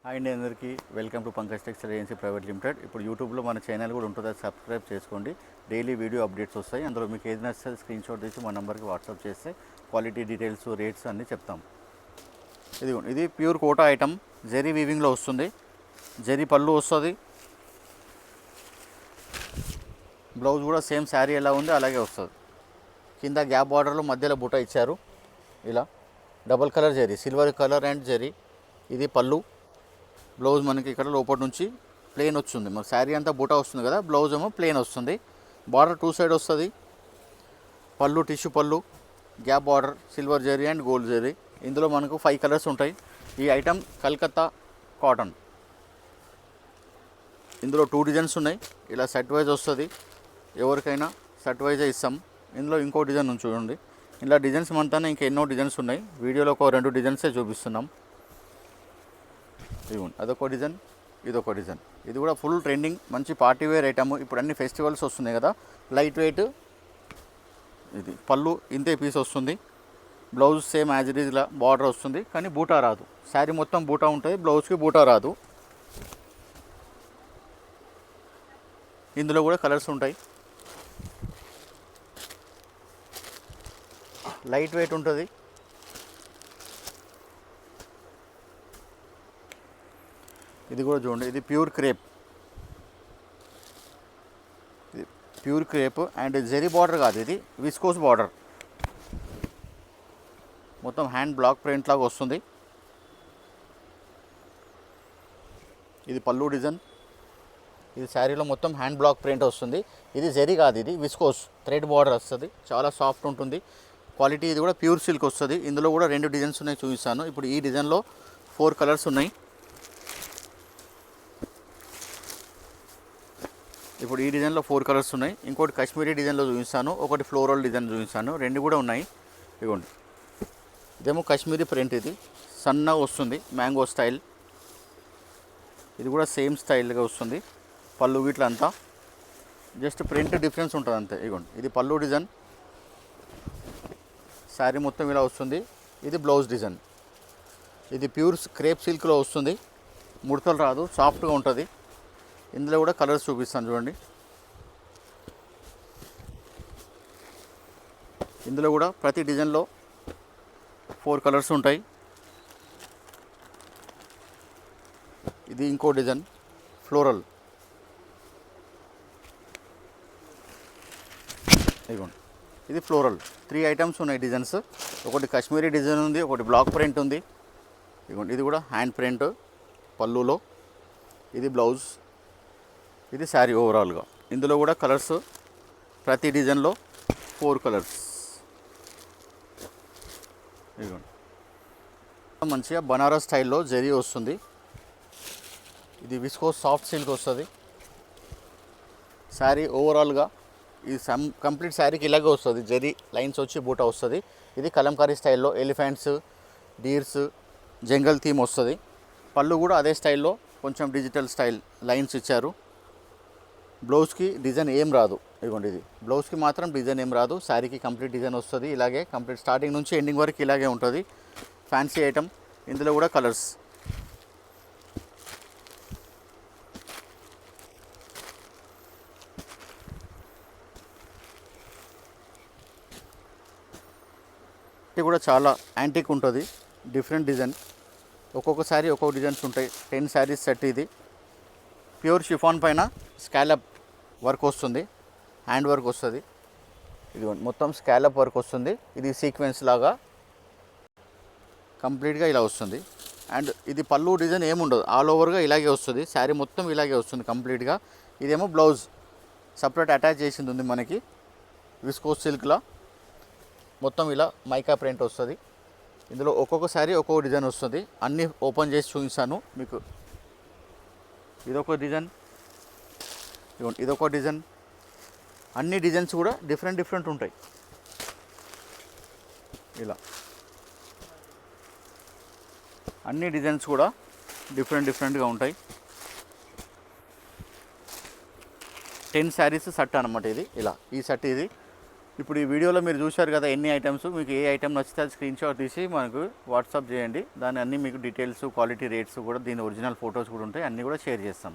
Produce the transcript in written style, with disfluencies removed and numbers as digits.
Hi అండి అందరికీ welcome to Pankaj textile agency private limited. ఇప్పుడు యూట్యూబ్లో మన ఛానల్ కూడా ఉంటుంది, అది సబ్స్క్రైబ్ చేసుకోండి. డైలీ వీడియో అప్డేట్స్ వస్తాయి. అందులో మీకు ఏది నచ్చితే స్క్రీన్ షాట్ తీసి మా నెంబర్కి వాట్సాప్ చేస్తే క్వాలిటీ డీటెయిల్స్, రేట్స్ అన్నీ చెప్తాం. ఇది ప్యూర్ కోటా ఐటమ్, జరీ వీవింగ్లో వస్తుంది. జరీ పళ్ళు వస్తుంది. బ్లౌజ్ కూడా సేమ్ శారీ ఎలా ఉంది అలాగే వస్తుంది. కింద గ్యాప్ బార్డర్లో మధ్యలో బుట్ట ఇచ్చారు. ఇలా double colour zari, silver colour and zari. ఇది పళ్ళు. బ్లౌజ్ మనకి ఇక్కడ లోపల నుంచి ప్లెయిన్ వస్తుంది. మన శారీ అంతా బూటా వస్తుంది కదా, బ్లౌజ్ ఏమో ప్లెయిన్ వస్తుంది. బార్డర్ టూ సైడ్ వస్తుంది. పళ్ళు టిష్యూ పళ్ళు, gap border, silver zari and gold zari. ఇందులో మనకు 5 కలర్స్ ఉంటాయి. ఈ ఐటమ్ కలకత్తా కాటన్. ఇందులో 2 డిజైన్స్ ఉన్నాయి. ఇలా సెట్ వైజ్ వస్తుంది. ఎవరికైనా సెట్ వైజే ఇస్తాం. ఇందులో ఇంకో డిజైన్ ఉంది చూడండి. ఇలా డిజైన్స్ మనతోనే ఇంకా ఎన్నో డిజైన్స్ ఉన్నాయి. వీడియోలో ఒక 2 డిజైన్సే చూపిస్తున్నాం. ఇదిగోండి, అదొక డిజైన్, ఇదొక డిజైన్. ఇది కూడా ఫుల్ ట్రెండింగ్, మంచి పార్టీ వేర్ ఐటమ్. ఇప్పుడు అన్ని ఫెస్టివల్స్ వస్తున్నాయి కదా, లైట్ వెయిట్. ఇది పళ్ళు ఇంతే పీస్ వస్తుంది. Blouse same as it is ఇలా బార్డర్ వస్తుంది, కానీ బూటా రాదు. శారీ మొత్తం బూటా ఉంటుంది, బ్లౌజ్కి బూటా రాదు. ఇందులో కూడా కలర్స్ ఉంటాయి. లైట్ వెయిట్ ఉంటుంది. ఇది కూడా చూడండి, ఇది ప్యూర్ క్రేప్. ఇది pure crepe and zari border కాదు, ఇది విస్కోస్ బార్డర్. మొత్తం హ్యాండ్ బ్లాక్ ప్రింట్ లాగా వస్తుంది. ఇది పళ్ళు డిజైన్. ఇది శారీలో మొత్తం హ్యాండ్ బ్లాక్ ప్రింట్ వస్తుంది. ఇది జెరీ కాదు, ఇది విస్కోస్ థ్రెడ్ బార్డర్ వస్తుంది. చాలా సాఫ్ట్ ఉంటుంది. క్వాలిటీ ఇది కూడా ప్యూర్ సిల్క్ వస్తుంది. ఇందులో కూడా 2 డిజైన్స్ ఉన్నాయి, చూపిస్తాను. ఇప్పుడు ఈ డిజైన్లో 4 కలర్స్ ఉన్నాయి. ఇప్పుడు ఈ డిజైన్లో 4 కలర్స్ ఉన్నాయి. ఇంకోటి కాశ్మీరీ డిజైన్లో చూపిస్తాను, ఒకటి ఫ్లోరల్ డిజైన్ చూపిస్తాను. 2 కూడా ఉన్నాయి. ఇదిగోండి, ఇదేమో కాశ్మీరీ ప్రింట్. ఇది సన్నగా వస్తుంది, మ్యాంగో స్టైల్. ఇది కూడా సేమ్ స్టైల్గా వస్తుంది. పళ్ళు వీటిలో అంతా జస్ట్ ప్రింట్ డిఫరెన్స్ ఉంటుంది అంతే. ఇదిగోండి, ఇది పళ్ళు డిజైన్. శారీ మొత్తం ఇలా వస్తుంది. ఇది బ్లౌజ్ డిజైన్. ఇది ప్యూర్ క్రేప్ సిల్క్లో వస్తుంది. ముడతలు రాదు, సాఫ్ట్గా ఉంటుంది. ఇందులో కూడా కలర్స్ చూపిస్తాను చూడండి. ఇందులో కూడా ప్రతి డిజైన్లో 4 కలర్స్ ఉంటాయి. ఇది ఇంకో డిజైన్ ఫ్లోరల్. ఇదిగోండి, ఇది ఫ్లోరల్. 3 ఐటమ్స్ ఉన్నాయి డిజైన్స్. ఒకటి కాశ్మీరీ డిజైన్ ఉంది, ఒకటి బ్లాక్ ప్రింట్ ఉంది. ఇదిగోండి, ఇది కూడా హ్యాండ్ ప్రింట్ పళ్ళులో. ఇది బ్లౌజ్, ఇది శారీ ఓవరాల్గా. ఇందులో కూడా కలర్స్ ప్రతి డిజైన్లో 4 కలర్స్. ఇదిగోండి, మంచిగా బనారస్ స్టైల్లో జరీ వస్తుంది. ఇది విస్కోస్ సాఫ్ట్ సిల్క్ వస్తుంది. శారీ ఓవరాల్గా ఇది కంప్లీట్ శారీకి ఇలాగే వస్తుంది. జరీ లైన్స్ వచ్చి బూటా వస్తుంది. ఇది కలంకారీ స్టైల్లో ఎలిఫెంట్స్, డీర్స్, జంగల్ థీమ్ వస్తుంది. పళ్ళు కూడా అదే స్టైల్లో కొంచెం డిజిటల్ స్టైల్ లైన్స్ ఇచ్చారు. బ్లౌజ్కి డిజైన్ ఏం రాదు. ఇదిగోండి, ఇది బ్లౌజ్కి మాత్రం డిజైన్ ఏం రాదు. శారీకి కంప్లీట్ డిజైన్ వస్తుంది. ఇలాగే కంప్లీట్ స్టార్టింగ్ నుంచి ఎండింగ్ వరకు ఇలాగే ఉంటుంది. Fancy item. ఇందులో కూడా కలర్స్. ఇది కూడా చాలా యాంటిక్ ఉంటుంది. Different design. ఒక్కొక్క శారీ ఒక్కొక్క డిజైన్స్ ఉంటాయి. 10 శారీస్ సెట్. ఇది ప్యూర్ షిఫాన్ పైన స్కాలప్ వర్క్ వస్తుంది, హ్యాండ్ వర్క్ వస్తుంది. ఇది మొత్తం స్కాలప్ వర్క్ వస్తుంది. ఇది సీక్వెన్స్ లాగా కంప్లీట్గా ఇలా వస్తుంది. అండ్ ఇది పళ్ళు డిజైన్ ఏముండదు, ఆల్ ఓవర్గా ఇలాగే వస్తుంది. శారీ మొత్తం ఇలాగే వస్తుంది కంప్లీట్గా. ఇదేమో బ్లౌజ్ సపరేట్ అటాచ్ చేసింది ఉంది మనకి, విస్కోస్ సిల్క్లా. మొత్తం ఇలా మైకా ప్రింట్ వస్తుంది. ఇందులో ఒక్కొక్క శారీ ఒక్కొక్క డిజైన్ వస్తుంది. అన్నీ ఓపెన్ చేసి చూపిస్తాను మీకు. ఇదొక డిజైన్, ఇదొక డిజైన్. అన్ని డిజైన్స్ కూడా డిఫరెంట్ ఉంటాయి. ఇలా అన్ని డిజైన్స్ కూడా డిఫరెంట్గా ఉంటాయి. 10 శారీస్ సెట్ అనమాట ఇది. ఇలా ఈ సెట్ ఇది ఇప్పుడు ఈ వీడియోలో మీరు చూశారు కదా ఎన్ని ఐటమ్స్, మీకు ఏ ఐటమ్ నచ్చితే అది స్క్రీన్ షాట్ తీసి మనకు వాట్సాప్ చేయండి. దాని అన్నీ మీకు డీటెయిల్స్, క్వాలిటీ రేట్స్ కూడా, దీని ఒరిజినల్ ఫొటోస్ కూడా ఉంటాయి, అన్నీ కూడా షేర్ చేస్తాం.